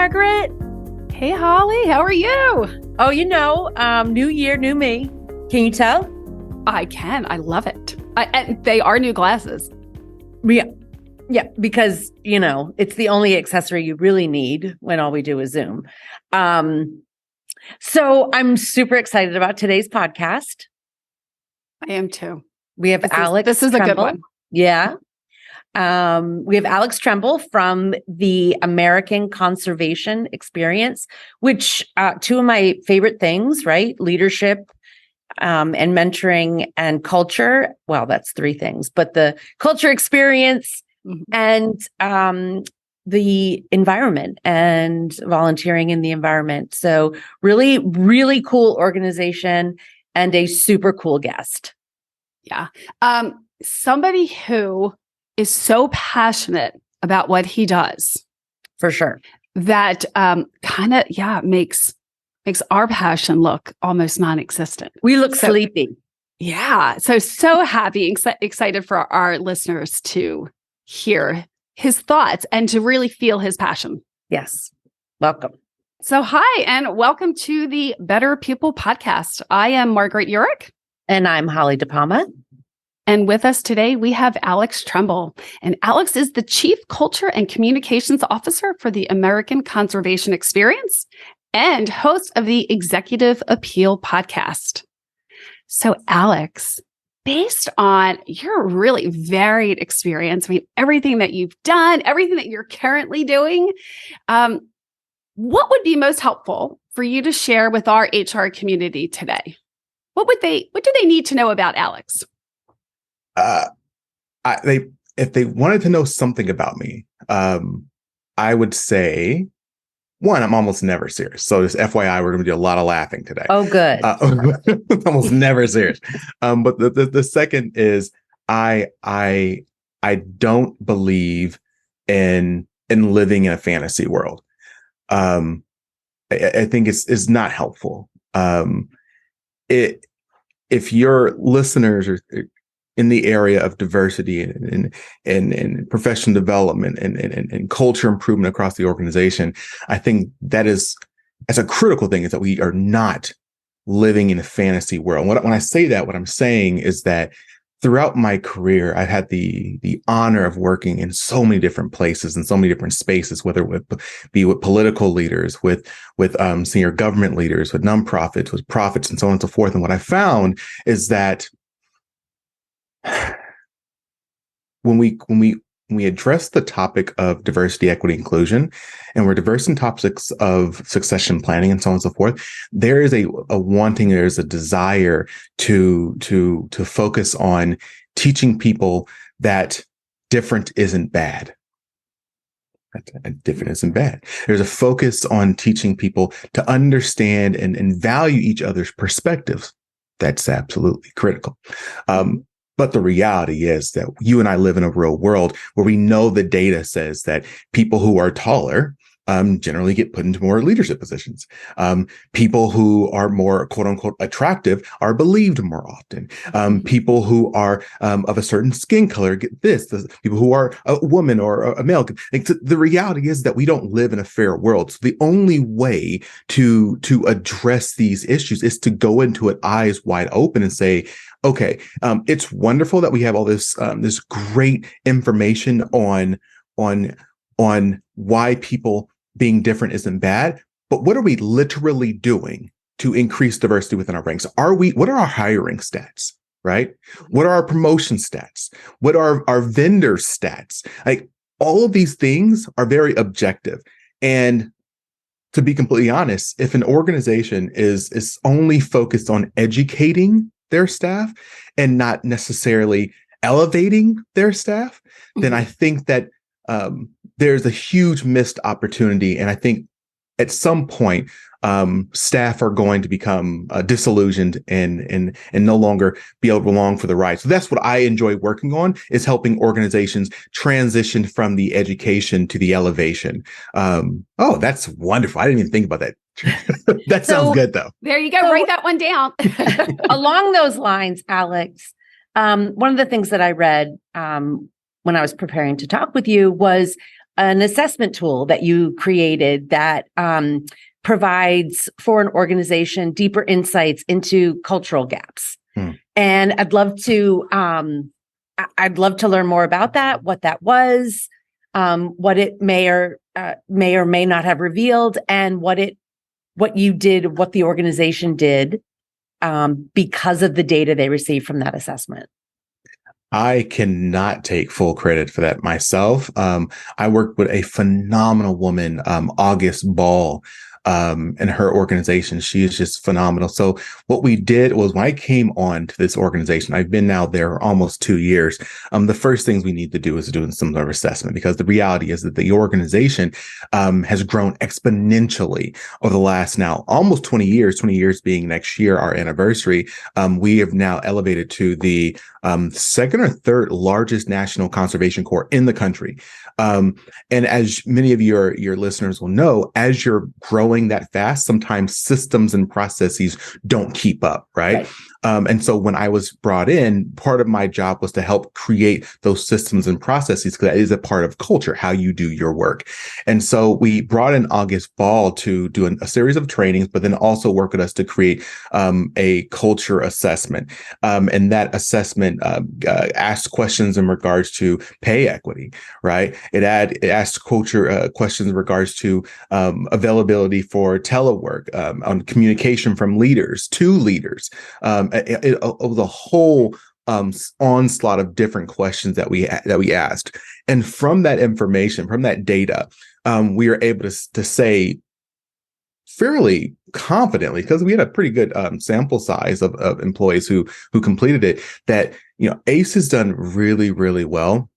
Margaret. Hey, Holly. How are you? Oh, new year, new me. Can you tell? I can. I love it. And they are new glasses. Yeah, because, it's the only accessory you really need when all we do is Zoom. So I'm super excited about today's podcast. I am too. We have Alex. This is Tremble. a good one. Yeah. We have Alex Tremble from the American Conservation Experience, which two of my favorite things, right? Leadership and mentoring and culture. Well, that's three things, but the culture experience and the environment and volunteering in the environment. So really, really cool organization and a super cool guest. Yeah. Somebody who is so passionate about what he does. For sure. That makes our passion look almost non-existent. We look sleepy. Yeah. So happy, excited for our listeners to hear his thoughts and to really feel his passion. Yes. Welcome. So hi, and welcome to the Better People podcast. I am Margaret Urich. And I'm Holly DePalma. And with us today, we have Alex Tremble. And Alex is the Chief Culture and Communications Officer for the American Conservation Experience and host of the Executive Appeal podcast. So Alex, based on your really varied experience, everything that you've done, everything that you're currently doing, what would be most helpful for you to share with our HR community today? What do they need to know about Alex? If they wanted to know something about me, I would say, one, I'm almost never serious. So just FYI, we're going to do a lot of laughing today. Oh, good. Almost never serious. But the second is I don't believe in living in a fantasy world. I think it's not helpful. If your listeners are in the area of diversity and professional development and culture improvement across the organization, I think that's a critical thing, is that we are not living in a fantasy world. When I say that, what I'm saying is that throughout my career, I've had the honor of working in so many different places and so many different spaces, whether it be with political leaders, with senior government leaders, with nonprofits, with profits, and so on and so forth. And what I found is that when we address the topic of diversity, equity, inclusion, and we're diverse in topics of succession planning and so on and so forth, there is a wanting, there's a desire to focus on teaching people that different isn't bad. Different isn't bad. There's a focus on teaching people to understand and value each other's perspectives. That's absolutely critical. But the reality is that you and I live in a real world where we know the data says that people who are taller generally get put into more leadership positions. People who are more quote unquote attractive are believed more often. People who are of a certain skin color get this. People who are a woman or a male. The reality is that we don't live in a fair world. So the only way to address these issues is to go into it eyes wide open and say, okay, it's wonderful that we have all this this great information on why people being different isn't bad, but what are we literally doing to increase diversity within our ranks? What are our hiring stats, right? What are our promotion stats? What are our vendor stats? Like, all of these things are very objective. And to be completely honest, if an organization is only focused on educating their staff and not necessarily elevating their staff, then I think that there's a huge missed opportunity. And I think at some point, staff are going to become disillusioned and no longer be able to belong for the ride. So that's what I enjoy working on, is helping organizations transition from the education to the elevation. Oh, that's wonderful. I didn't even think about that. That sounds good, though. There you go. Write that one down. Along those lines, Alex, one of the things that I read when I was preparing to talk with you was an assessment tool that you created that provides for an organization deeper insights into cultural gaps. And I'd love to learn more about that, what that was, what it may or may not have revealed, and what the organization did because of the data they received from that assessment. I cannot take full credit for that myself. I worked with a phenomenal woman, August Ball, and her organization. She is just phenomenal. So what we did was when I came on to this organization, I've been now there almost 2 years. The first things we need to do is do some sort of assessment, because the reality is that the organization has grown exponentially over the last now almost 20 years being next year, our anniversary. We have now elevated to the second or third largest national conservation corps in the country. And as many of your listeners will know, as you're growing that fast, sometimes systems and processes don't keep up, right? And so when I was brought in, part of my job was to help create those systems and processes, because that is a part of culture, how you do your work. And so we brought in August Ball to do a series of trainings, but then also work with us to create a culture assessment. And that assessment asked questions in regards to pay equity, right? It asked culture questions in regards to availability for telework, on communication from leaders to leaders. It was a whole onslaught of different questions that we asked, and from that information, from that data, we were able to say fairly confidently, because we had a pretty good sample size of employees who completed it, that ACE has done really, really well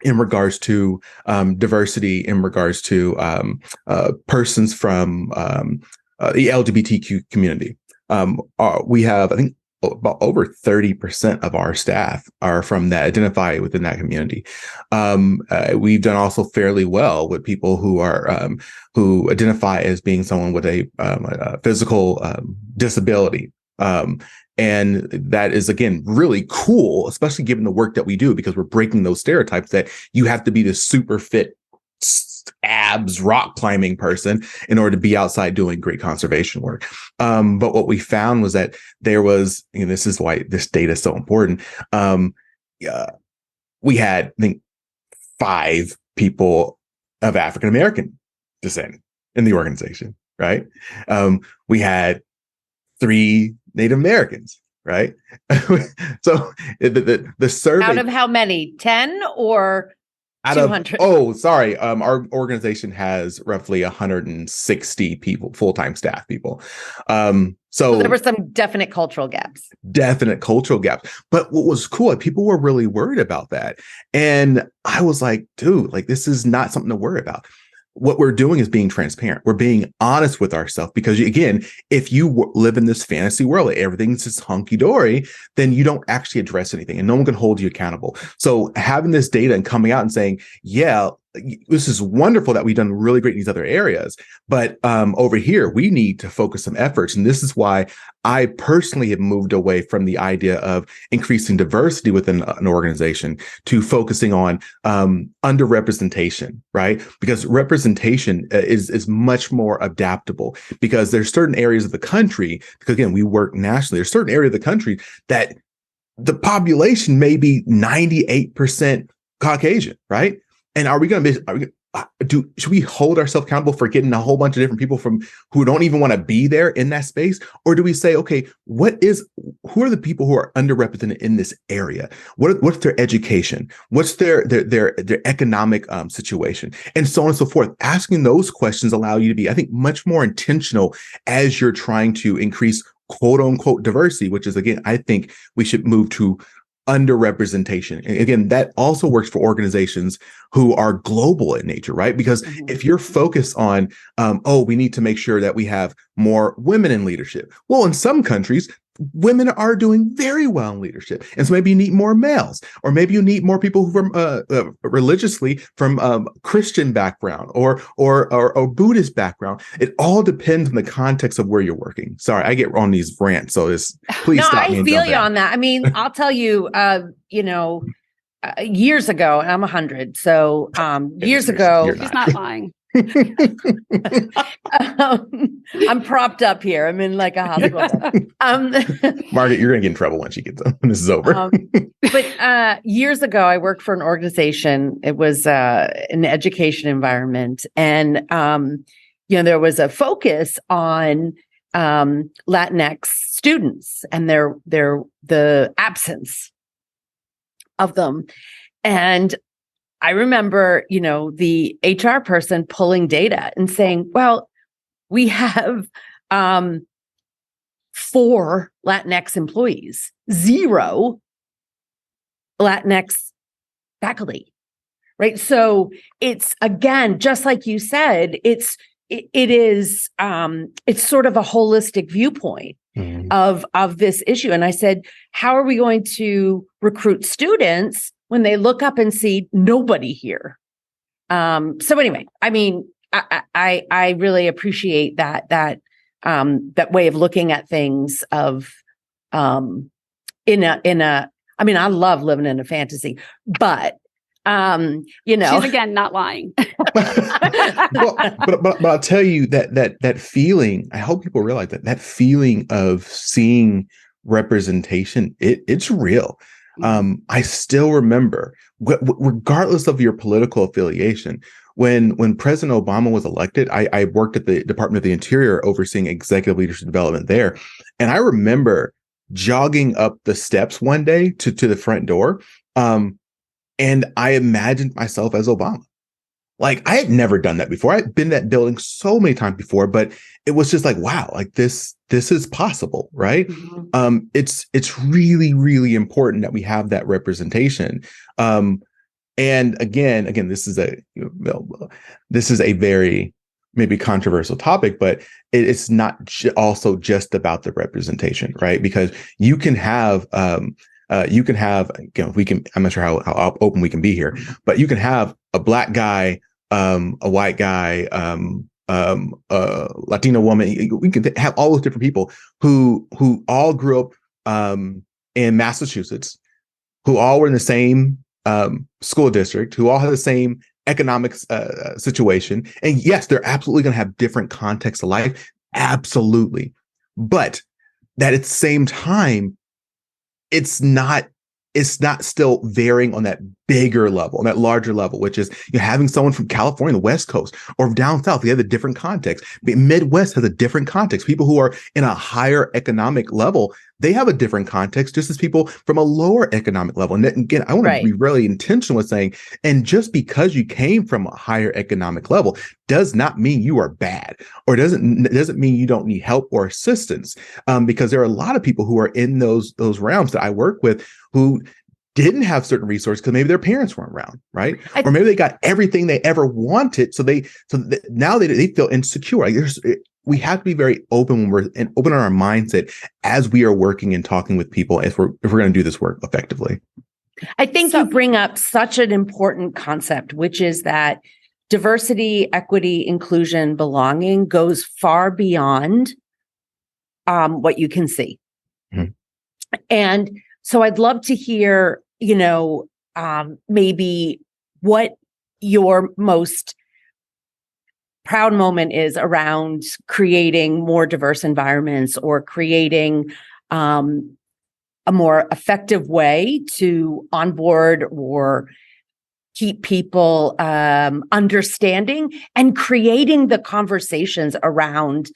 in regards to diversity, in regards to persons from the LGBTQ community. We have, I think, about over 30% of our staff are from that, identify within that community. We've done also fairly well with people who are who identify as being someone with a physical disability. And that is, again, really cool, especially given the work that we do, because we're breaking those stereotypes that you have to be this super fit abs rock climbing person in order to be outside doing great conservation work. But what we found was that there was, this is why this data is so important. We had, I think, 5 people of African American descent in the organization, right? We had 3 Native Americans, right? So the survey, out of how many? 10 or 200? Our organization has roughly 160 people, full-time staff people. So there were some definite cultural gaps. But what was cool, people were really worried about that. And I was like, dude, this is not something to worry about. What we're doing is being transparent. We're being honest with ourselves, because again, if you live in this fantasy world, everything's just hunky-dory, then you don't actually address anything and no one can hold you accountable. So having this data and coming out and saying, yeah, this is wonderful that we've done really great in these other areas, but over here, we need to focus some efforts. And this is why I personally have moved away from the idea of increasing diversity within an organization to focusing on underrepresentation, right? Because representation is much more adaptable, because there's certain areas of the country, because again, we work nationally, there's certain areas of the country that the population may be 98% Caucasian, right? And should we hold ourselves accountable for getting a whole bunch of different people from who don't even want to be there in that space? Or do we say, okay, who are the people who are underrepresented in this area? What's their education? What's their economic situation? And so on and so forth. Asking those questions allow you to be, I think, much more intentional as you're trying to increase quote unquote diversity, which is, again, I think we should move to underrepresentation. And again, that also works for organizations who are global in nature, right? Because if you're focused on, we need to make sure that we have more women in leadership. Well, in some countries, women are doing very well in leadership. And so maybe you need more males, or maybe you need more people who from religiously from Christian background or Buddhist background. It all depends on the context of where you're working. Sorry, I get on these rants. So please stop me. I feel you on that. I mean, I'll tell you, years ago, and I'm 100. So years You're ago, She's not lying. I'm propped up here. I'm in like a hospital bed. Margaret, you're going to get in trouble when this is over. But years ago, I worked for an organization. It was an education environment. And, there was a focus on Latinx students and the absence of them. And I remember, the HR person pulling data and saying, well, we have 4 Latinx employees, 0 Latinx faculty, right? So it's, again, just like you said, it's sort of a holistic viewpoint of this issue. And I said, how are we going to recruit students when they look up and see nobody here? So anyway, I mean, I really appreciate that way of looking at things of I mean, I love living in a fantasy, but she's again not lying. but I'll tell you that feeling, I hope people realize that feeling of seeing representation, it's real. I still remember, regardless of your political affiliation, when President Obama was elected, I worked at the Department of the Interior overseeing executive leadership development there. And I remember jogging up the steps one day to the front door. And I imagined myself as Obama. Like, I had never done that before. I'd been in that building so many times before, but it was just like, wow, like this is possible, right? Mm-hmm. It's really, really important that we have that representation. And again, this is a very maybe controversial topic, but it's not also just about the representation, right? Because you can have, I'm not sure how open we can be here, but you can have a Black guy, a white guy, a Latino woman. We can have all those different people who all grew up in Massachusetts, who all were in the same school district, who all have the same economic situation. And yes, they're absolutely going to have different contexts of life. Absolutely. But that at the same time, it's not still varying on that bigger level, on that larger level, which is having someone from California, the West Coast, or down south, they have a different context. Midwest has a different context. People who are in a higher economic level, they have a different context, just as people from a lower economic level. And again, I want to be really intentional with saying, and just because you came from a higher economic level does not mean you are bad, or doesn't mean you don't need help or assistance. Because there are a lot of people who are in those realms that I work with who didn't have certain resources because maybe their parents weren't around, right? Or maybe they got everything they ever wanted, so now they feel insecure. Like we have to be very open open on our mindset as we are working and talking with people if we're going to do this work effectively. I think you bring up such an important concept, which is that diversity, equity, inclusion, belonging goes far beyond what you can see. Mm-hmm. And so I'd love to hear, maybe what your most proud moment is around creating more diverse environments or creating a more effective way to onboard or keep people understanding and creating the conversations around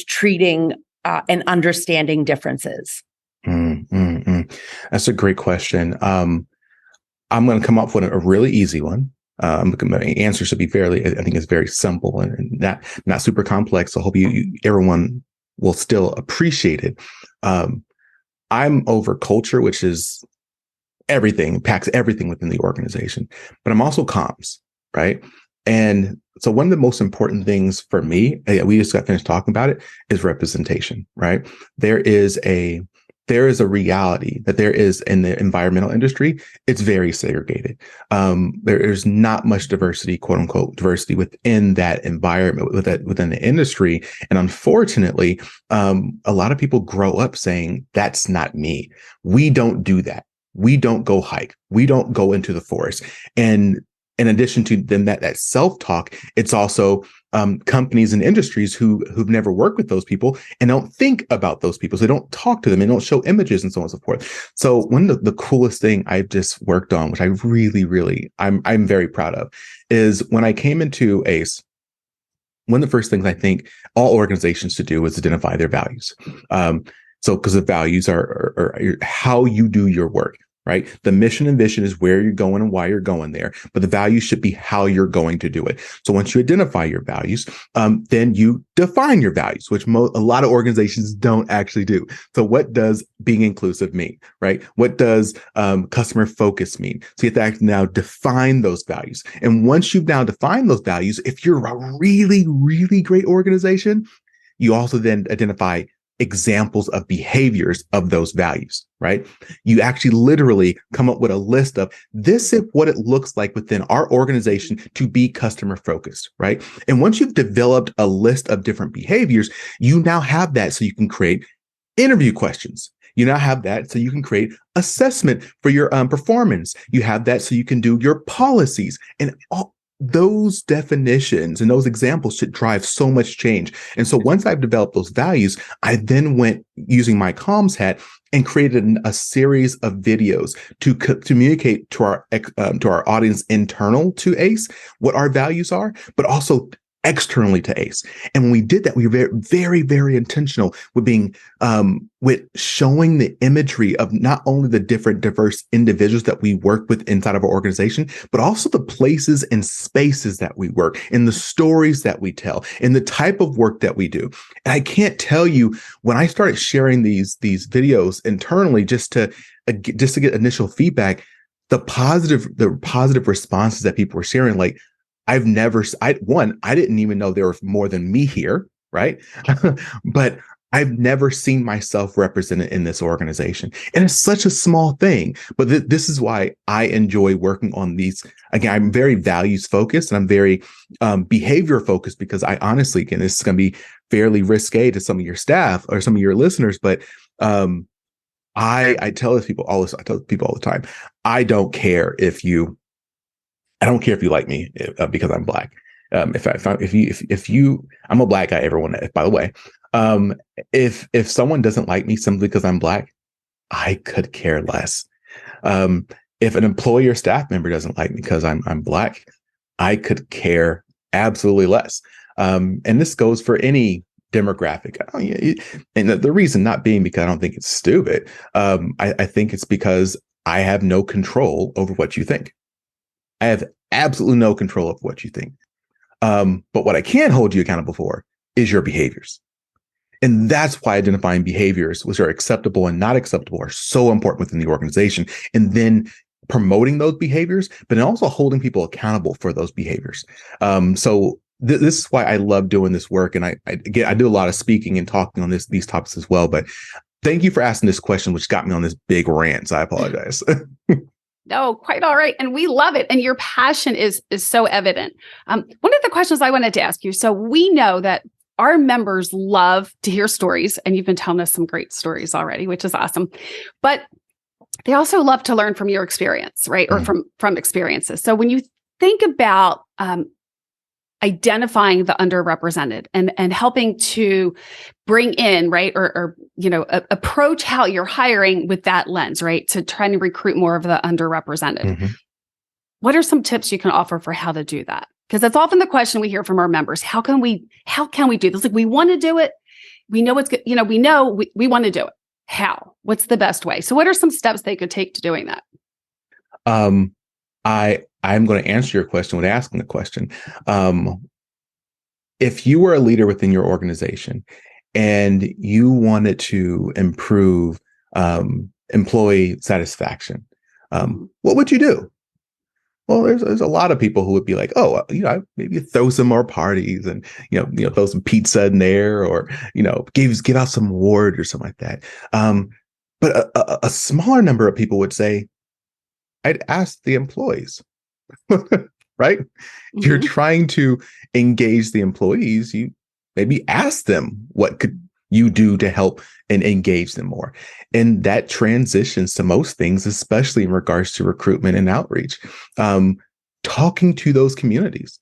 treating and understanding differences. That's a great question. I'm going to come up with a really easy one. My answer should be I think it's very simple and not super complex. So I hope everyone will still appreciate it. I'm over culture, which is everything, packs everything within the organization, but I'm also comms, right? And so one of the most important things for me, we just got finished talking about it, is representation, right? There is a reality that there is in the environmental industry. It's very segregated. There is not much diversity, quote unquote, diversity within that environment, within the industry. And unfortunately, a lot of people grow up saying, that's not me. We don't do that. we don't go hike. We don't go into the forest. And in addition to then that self-talk, it's also companies and industries who've never worked with those people and don't think about those people. So they don't talk to them and don't show images and so on and so forth. So one of the coolest thing I've just worked on, which I really, I'm very proud of, is when I came into ACE, one of the first things I think all organizations should do is identify their values. So because the values are how you do your work. Right? The mission and vision is where you're going and why you're going there, but the values should be how you're going to do it. So once you identify your values, then you define your values, which a lot of organizations don't actually do. So what does being inclusive mean, right? What does customer focus mean? So you have to actually now define those values. And once you've now defined those values, if you're a really great organization, you also then identify examples of behaviors of those values, right? You actually literally come up with a list of this is what it looks like within our organization to be customer focused, right? And once you've developed a list of different behaviors, you now have that so you can create interview questions. You now have that so you can create assessment for your performance. You have that so you can do your policies, and all those definitions and those examples should drive so much change. And so once I've developed those values, I then went using my comms hat and created a series of videos to communicate to our audience internal to ACE what our values are, but also externally to ACE. And when we did that, we were very intentional with being with showing the imagery of not only the different diverse individuals that we work with inside of our organization, but also the places and spaces that we work, and the stories that we tell, and the type of work that we do. And I can't tell you, when I started sharing these videos internally just to get initial feedback, the positive responses that people were sharing, like, I didn't even know there was more than me here, right? But I've never seen myself represented in this organization. And it's such a small thing, but this is why I enjoy working on these. Again, I'm very values focused and I'm very behavior focused, because I honestly, again, this is going to be fairly risque to some of your staff or some of your listeners, but I tell people all the time, I don't care if you like me because I'm Black. If you, I'm a Black guy. Everyone, by the way, if someone doesn't like me simply because I'm Black, I could care less. If an employee or staff member doesn't like me because I'm Black, I could care absolutely less. And this goes for any demographic. And the reason not being because I don't think it's stupid. I think it's because I have no control over what you think. I have absolutely no control of what you think. But what I can hold you accountable for is your behaviors. And that's why identifying behaviors which are acceptable and not acceptable are so important within the organization. And then promoting those behaviors, but then also holding people accountable for those behaviors. So this is why I love doing this work. And I do a lot of speaking and talking on these topics as well. But thank you for asking this question, which got me on this big rant. So I apologize. No, quite all right. And we love it. And your passion is so evident. One of the questions I wanted to ask you, so we know that our members love to hear stories, and you've been telling us some great stories already, which is awesome. But they also love to learn from your experience, right? Or from experiences. So when you think about identifying the underrepresented and helping to bring in, right, or approach how you're hiring with that lens, right, to try to recruit more of the underrepresented. Mm-hmm. What are some tips you can offer for how to do that? Because that's often the question we hear from our members. How can we do this? Like, we want to do it. We know it's good. We know we want to do it. How? What's the best way? So what are some steps they could take to doing that? I'm going to answer your question with asking the question. If you were a leader within your organization and you wanted to improve employee satisfaction, what would you do? Well, there's a lot of people who would be like, oh, maybe throw some more parties and, throw some pizza in there, or, give out some awards or something like that. But a smaller number of people would say, I'd ask the employees, right? Mm-hmm. You're trying to engage the employees. You maybe ask them what could you do to help and engage them more. And that transitions to most things, especially in regards to recruitment and outreach. Talking to those communities,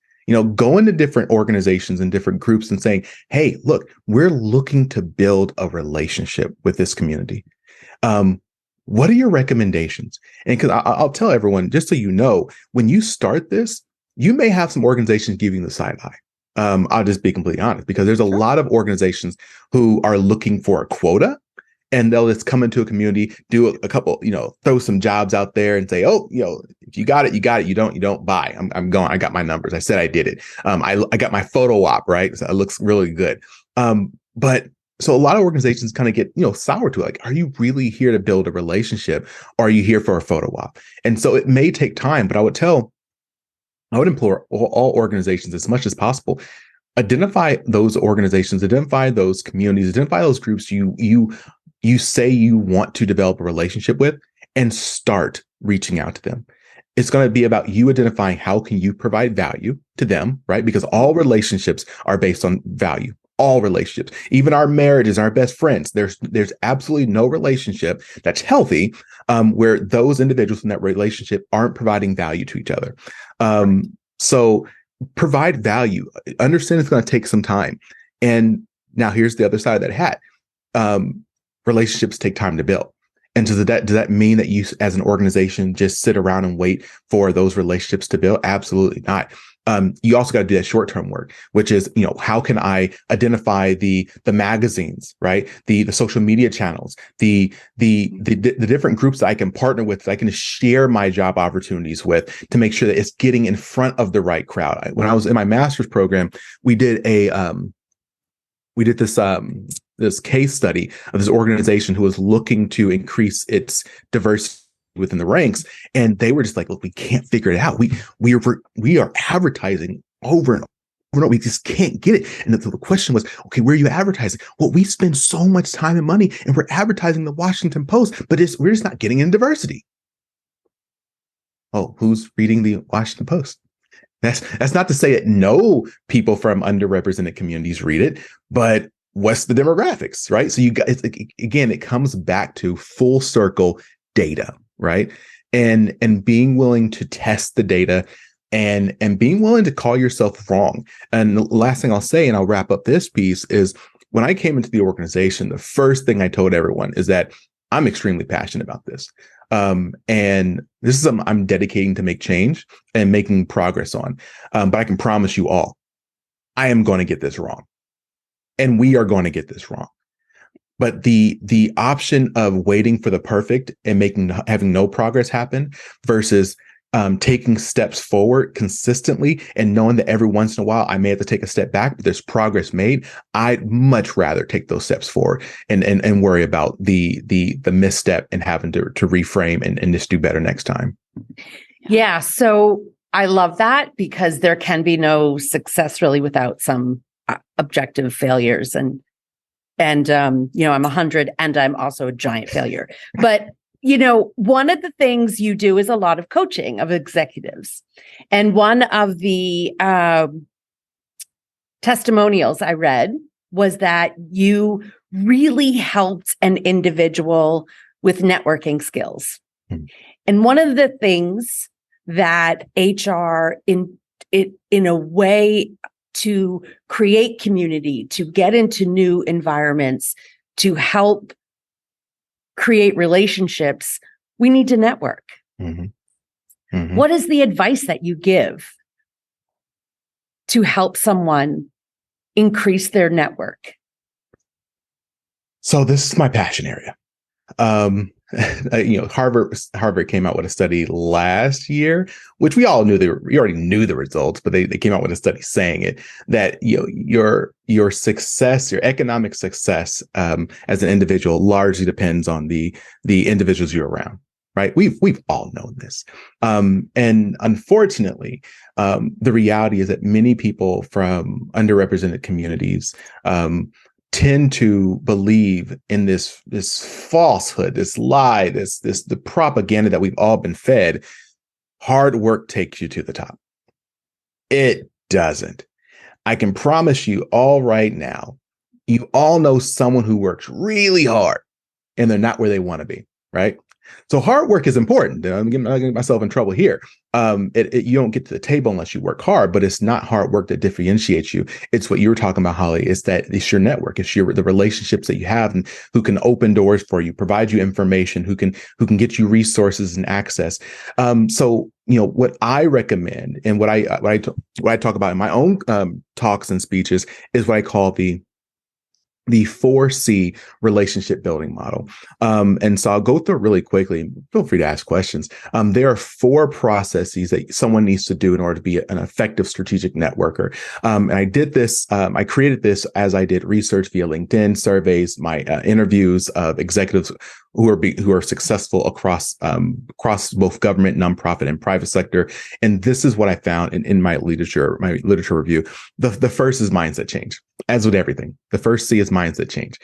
going to different organizations and different groups and saying, hey, look, we're looking to build a relationship with this community. What are your recommendations? And because I'll tell everyone, just so you know, when you start this, you may have some organizations giving the side eye. I'll just be completely honest, because there's a lot of organizations who are looking for a quota, and they'll just come into a community, do a couple, throw some jobs out there and say, oh, if you got it, you got it. You don't buy. I'm going. I got my numbers. I said I did it. I got my photo op, right? So it looks really good. But so a lot of organizations kind of get, sour to it. Like, are you really here to build a relationship, or are you here for a photo op? And so it may take time, but I would implore all organizations as much as possible, identify those organizations, identify those communities, identify those groups you say you want to develop a relationship with, and start reaching out to them. It's going to be about you identifying how can you provide value to them, right? Because all relationships are based on value. All relationships, even our marriages, our best friends, there's absolutely no relationship that's healthy where those individuals in that relationship aren't providing value to each other. So provide value. Understand it's going to take some time. And now here's the other side of that hat. Relationships take time to build. And does that mean that you as an organization just sit around and wait for those relationships to build? Absolutely not. You also got to do that short-term work, which is, how can I identify the magazines, right? The social media channels, the different groups that I can partner with, that I can share my job opportunities with, to make sure that it's getting in front of the right crowd. When I was in my master's program, we did this case study of this organization who was looking to increase its diversity within the ranks, and they were just like, look, we can't figure it out. We are advertising over and over. We just can't get it. And the question was, okay, where are you advertising? Well, we spend so much time and money, and we're advertising the Washington Post, but we're just not getting in diversity. Oh, who's reading the Washington Post? That's not to say that no people from underrepresented communities read it, but what's the demographics, right? So it comes back to full circle data, right? And being willing to test the data, and being willing to call yourself wrong. And the last thing I'll say, and I'll wrap up this piece, is when I came into the organization, the first thing I told everyone is that I'm extremely passionate about this. And this is something I'm dedicating to make change and making progress on. But I can promise you all, I am going to get this wrong. And we are going to get this wrong. But the option of waiting for the perfect and having no progress happen versus taking steps forward consistently and knowing that every once in a while I may have to take a step back, but there's progress made, I'd much rather take those steps forward and worry about the misstep and having to reframe and just do better next time. Yeah. So I love that, because there can be no success really without some objective failures. And I'm 100 and I'm also a giant failure. But, one of the things you do is a lot of coaching of executives. And one of the testimonials I read was that you really helped an individual with networking skills. Mm-hmm. And one of the things that HR in a way to create community, to get into new environments, to help create relationships, we need to network. Mm-hmm. Mm-hmm. What is the advice that you give to help someone increase their network? So this is my passion area. Harvard came out with a study last year, which we all knew we already knew the results, but they came out with a study saying it, that your success, your economic success as an individual largely depends on the individuals you're around. Right. We've all known this. And unfortunately, the reality is that many people from underrepresented communities tend to believe in this falsehood, this lie, the propaganda that we've all been fed. Hard work takes you to the top. It doesn't. I can promise you all right now, You all know someone who works really hard and they're not where they want to be, right? So hard work is important. I'm getting myself in trouble here. You don't get to the table unless you work hard, but it's not hard work that differentiates you. It's what you were talking about, Holly. It's your network. It's the relationships that you have and who can open doors for you, provide you information, who can get you resources and access. So what I recommend and what I talk about in my own talks and speeches is what I call the 4C relationship building model. And so I'll go through it really quickly. Feel free to ask questions. There are 4 processes that someone needs to do in order to be an effective strategic networker. And I did this, I created this as I did research via LinkedIn, surveys, my interviews of executives who are successful across both government, nonprofit, and private sector. And this is what I found in my literature review. The first is mindset change. As with everything, the first C is mindset change,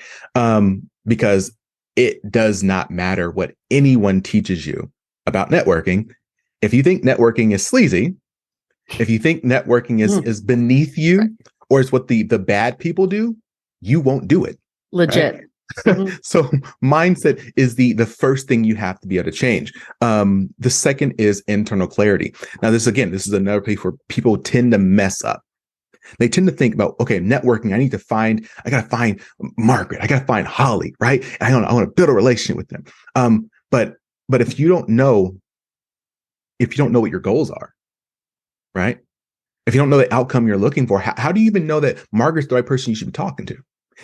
because it does not matter what anyone teaches you about networking. If you think networking is sleazy, if you think networking is beneath you, right, or it's what the bad people do, you won't do it. Legit. Right? So mindset is the first thing you have to be able to change. The second is internal clarity. Now, this is another place where people tend to mess up. They tend to think about, okay, networking, I got to find Margaret, I got to find Holly, right? I want to build a relationship with them. But if you don't know what your goals are, right? If you don't know the outcome you're looking for, how do you even know that Margaret's the right person you should be talking to?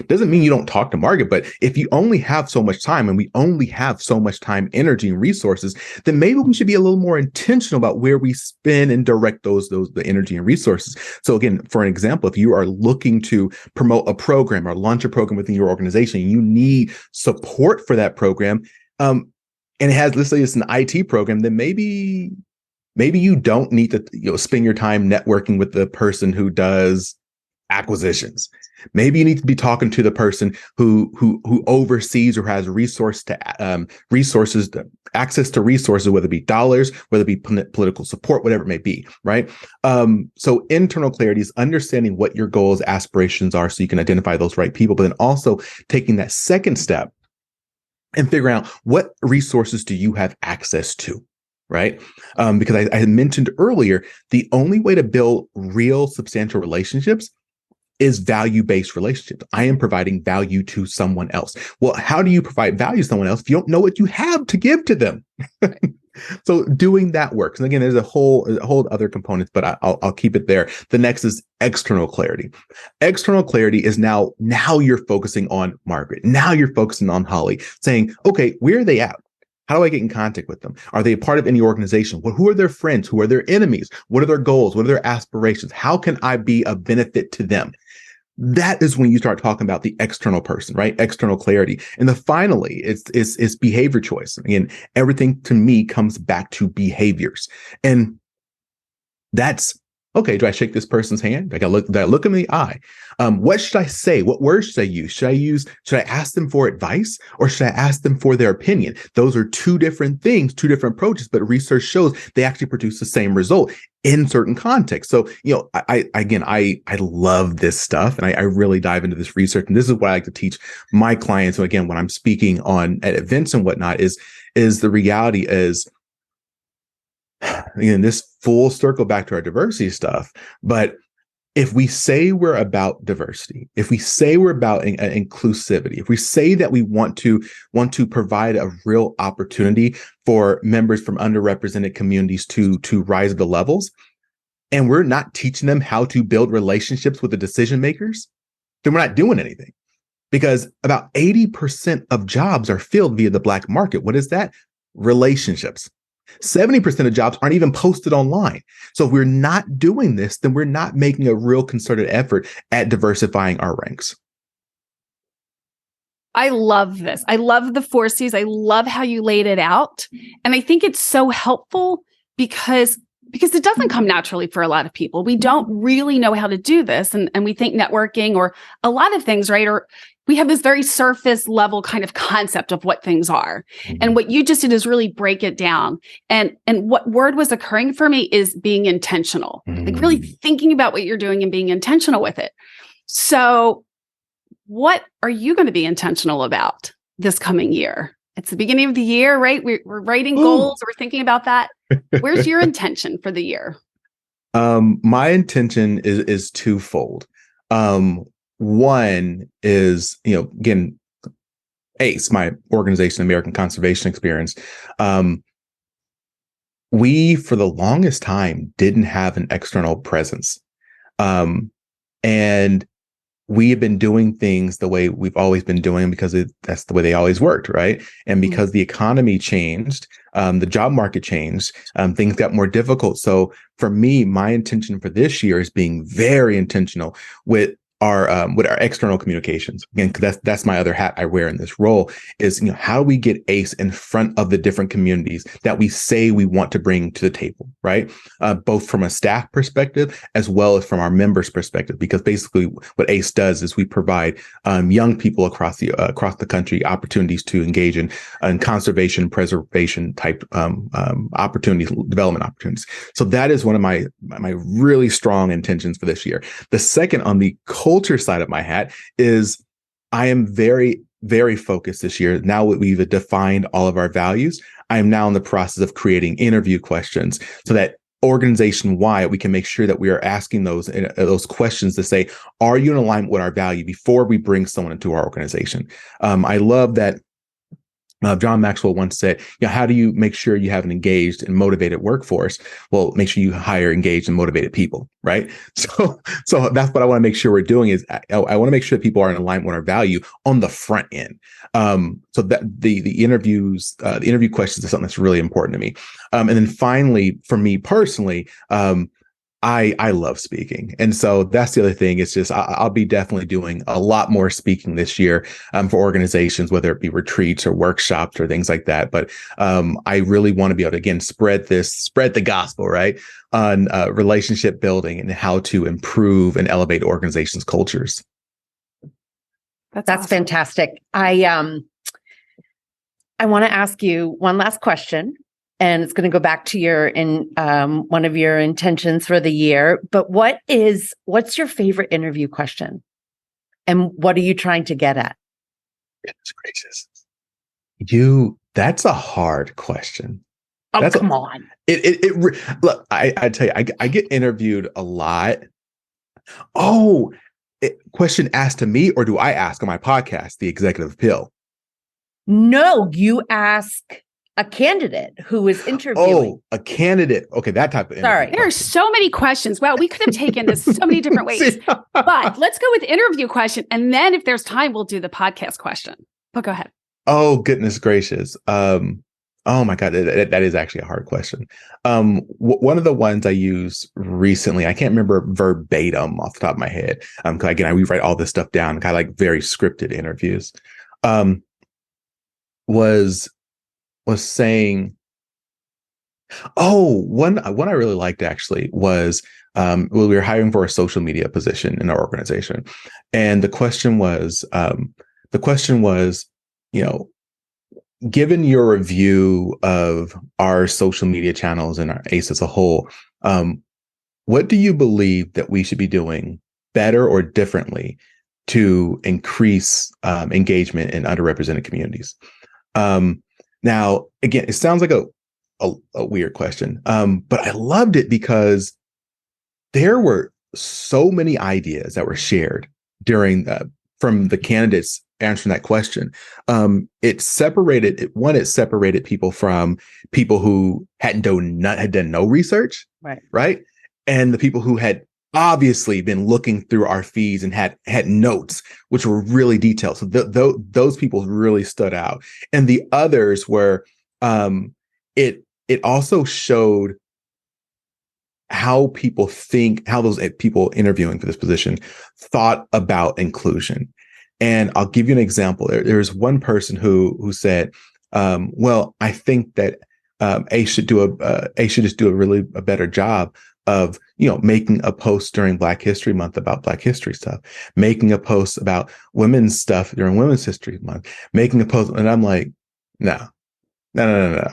Doesn't mean you don't talk to Margaret, but if you only have so much time, and we only have so much time, energy, and resources, then maybe we should be a little more intentional about where we spend and direct the energy and resources. So again, for an example, if you are looking to promote a program or launch a program within your organization, you need support for that program, and it has, let's say it's an IT program, then maybe you don't need to spend your time networking with the person who does acquisitions. Maybe you need to be talking to the person who oversees or has access to resources, whether it be dollars, whether it be political support, whatever it may be, right? So internal clarity is understanding what your goals, aspirations are, so you can identify those right people, but then also taking that second step and figuring out what resources do you have access to. Right? Because I had mentioned earlier, the only way to build real substantial relationships is value-based relationships. I am providing value to someone else. Well, how do you provide value to someone else if you don't know what you have to give to them? So doing that works. And again, there's a whole other components, but I'll keep it there. The next is external clarity. External clarity is now you're focusing on Margaret. Now you're focusing on Holly, saying, okay, where are they at? How do I get in contact with them? Are they a part of any organization? Well, who are their friends? Who are their enemies? What are their goals? What are their aspirations? How can I be a benefit to them? That is when you start talking about the external person, right? External clarity. And then finally, it's behavior choice. Again, everything to me comes back to behaviors. And that's, okay, do I shake this person's hand? Do I look them in the eye? What should I say? What words should I use? Should I ask them for advice, or should I ask them for their opinion? Those are two different things, two different approaches, but research shows they actually produce the same result in certain contexts. So, I love this stuff, and I really dive into this research. And this is what I like to teach my clients. So again, when I'm speaking at events and whatnot, is the reality is, again, this full circle back to our diversity stuff. But if we say we're about diversity, if we say we're about inclusivity, if we say that we want to provide a real opportunity for members from underrepresented communities to rise to the levels, and we're not teaching them how to build relationships with the decision makers, then we're not doing anything. Because about 80% of jobs are filled via the Black market. What is that? Relationships. 70% of jobs aren't even posted online. So if we're not doing this, then we're not making a real concerted effort at diversifying our ranks. I love this. I love the 4 C's. I love how you laid it out. And I think it's so helpful because it doesn't come naturally for a lot of people. We don't really know how to do this. And we think networking or a lot of things, right? Or we have this very surface level kind of concept of what things are. Mm-hmm. And what you just did is really break it down. And what word was occurring for me is being intentional, like really thinking about what you're doing and being intentional with it. So what are you going to be intentional about this coming year? It's the beginning of the year, right? We're writing goals. We're thinking about that. Where's your intention for the year? My intention is twofold. One is, again, ACE, my organization, American Conservation Experience. We, for the longest time, didn't have an external presence. And we have been doing things the way we've always been doing because that's the way they always worked, right? And because the economy changed, the job market changed, things got more difficult. So for me, my intention for this year is being very intentional with our external communications. Again, because that's my other hat I wear in this role is, how do we get ACE in front of the different communities that we say we want to bring to the table, right? Both from a staff perspective as well as from our members' perspective, because basically what ACE does is we provide young people across the country opportunities to engage in conservation, preservation type opportunities, development opportunities. So that is one of my really strong intentions for this year. The second, on the culture side of my hat, is I am very, very focused this year. Now that we've defined all of our values, I am now in the process of creating interview questions so that organization-wide, we can make sure that we are asking those questions to say, are you in alignment with our value before we bring someone into our organization? I love that John Maxwell once said, how do you make sure you have an engaged and motivated workforce? Well, make sure you hire engaged and motivated people, right? So that's what I want to make sure we're doing is I want to make sure that people are in alignment with our value on the front end. So that the interview questions is something that's really important to me. And then finally, for me personally, I love speaking. And so that's the other thing. It's just, I'll be definitely doing a lot more speaking this year for organizations, whether it be retreats or workshops or things like that. But I really want to be able to, again, spread the gospel, right, on relationship building and how to improve and elevate organizations' cultures. That's awesome. Fantastic. I want to ask you one last question. And it's going to go back to one of your intentions for the year. But what's your favorite interview question? And what are you trying to get at? Goodness gracious. That's a hard question. Oh, come on. Look, I tell you, I get interviewed a lot. Oh, question asked to me, or do I ask on my podcast, The Executive Appeal? No, you ask a candidate who is interviewing. Oh, a candidate. Okay, that type of interview. Sorry. There are so many questions. Wow, we could have taken this so many different ways. But let's go with interview question. And then if there's time, we'll do the podcast question. But go ahead. Oh, goodness gracious. Oh my God, that is actually a hard question. One of the ones I used recently, I can't remember verbatim off the top of my head. Again, I rewrite all this stuff down, kind of like very scripted interviews. Was saying, one I really liked actually was we were hiring for a social media position in our organization, and the question was, given your review of our social media channels and our ACE as a whole, what do you believe that we should be doing better or differently to increase engagement in underrepresented communities? Now, again, it sounds like a weird question, but I loved it because there were so many ideas that were shared from the candidates answering that question. It separated people from people who had done no research, right, and the people who had obviously been looking through our feeds and had notes which were really detailed. So those people really stood out, and the others were it also showed how those people interviewing for this position thought about inclusion. And I'll give you an example. There's one person who said, well, I think that ACE should just do a better job of, making a post during Black History Month about Black History stuff, making a post about women's stuff during Women's History Month, making a post. And I'm like, no. I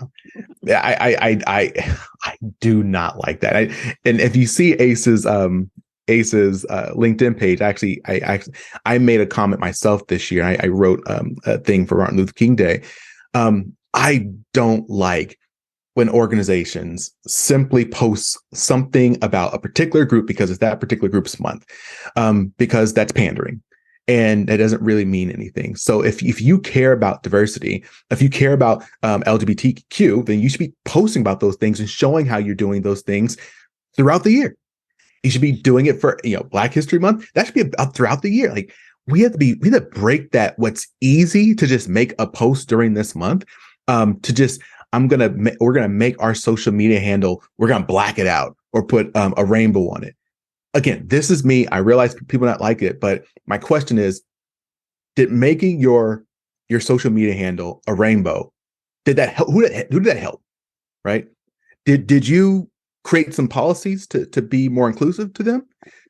do not like that. And if you see ACE's Ace's LinkedIn page, I made a comment myself this year. I wrote a thing for Martin Luther King Day. I don't like when organizations simply post something about a particular group because it's that particular group's month, because that's pandering. And it doesn't really mean anything. So if you care about diversity, if you care about LGBTQ, then you should be posting about those things and showing how you're doing those things throughout the year. You should be doing it for Black History Month. That should be about throughout the year. Like we have to break that. What's easy to just make a post during this month, to just we're gonna make our social media handle. We're gonna black it out or put a rainbow on it. Again, this is me. I realize people not like it, but my question is, did making your social media handle a rainbow, did that help? Who did that help? Right? Did you create some policies to be more inclusive to them?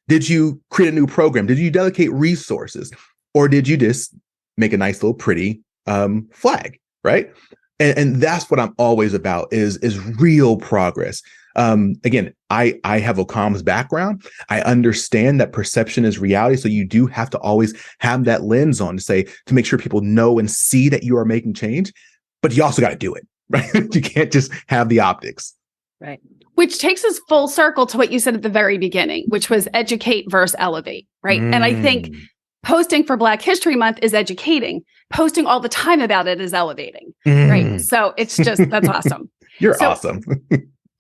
Did you create a new program? Did you delegate resources? Or did you just make a nice little pretty flag? Right? And that's what I'm always about is real progress. Again, I have a comms background. I understand that perception is reality. So you do have to always have that lens on to make sure people know and see that you are making change, but you also got to do it, right? You can't just have the optics. Right. Which takes us full circle to what you said at the very beginning, which was educate versus elevate, right? And I think posting for Black History Month is educating. Posting all the time about it is elevating, right? So it's just, that's awesome. You're awesome.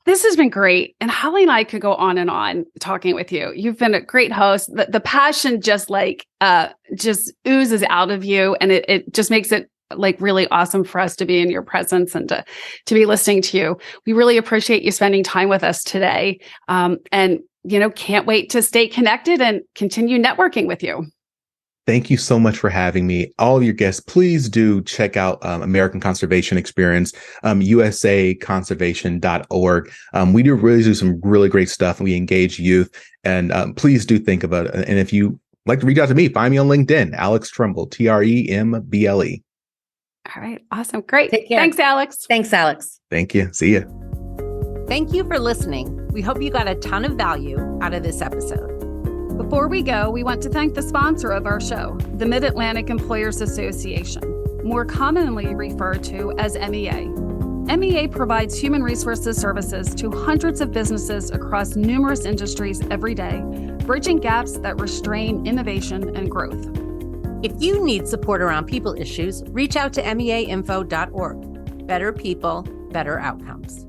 This has been great. And Holly and I could go on and on talking with you. You've been a great host. The passion just oozes out of you. And it just makes it like really awesome for us to be in your presence and to be listening to you. We really appreciate you spending time with us today. And can't wait to stay connected and continue networking with you. Thank you so much for having me. All of your guests, please do check out American Conservation Experience, usaconservation.org. We really do some really great stuff, and we engage youth. And please do think about it. And if you like to reach out to me, find me on LinkedIn, Alex Tremble, Tremble. All right. Awesome. Great. Take care. Thanks, Alex. Thanks, Alex. Thank you. See ya. Thank you for listening. We hope you got a ton of value out of this episode. Before we go, we want to thank the sponsor of our show, the Mid-Atlantic Employers Association, more commonly referred to as MEA. MEA provides human resources services to hundreds of businesses across numerous industries every day, bridging gaps that restrain innovation and growth. If you need support around people issues, reach out to meainfo.org. Better people, better outcomes.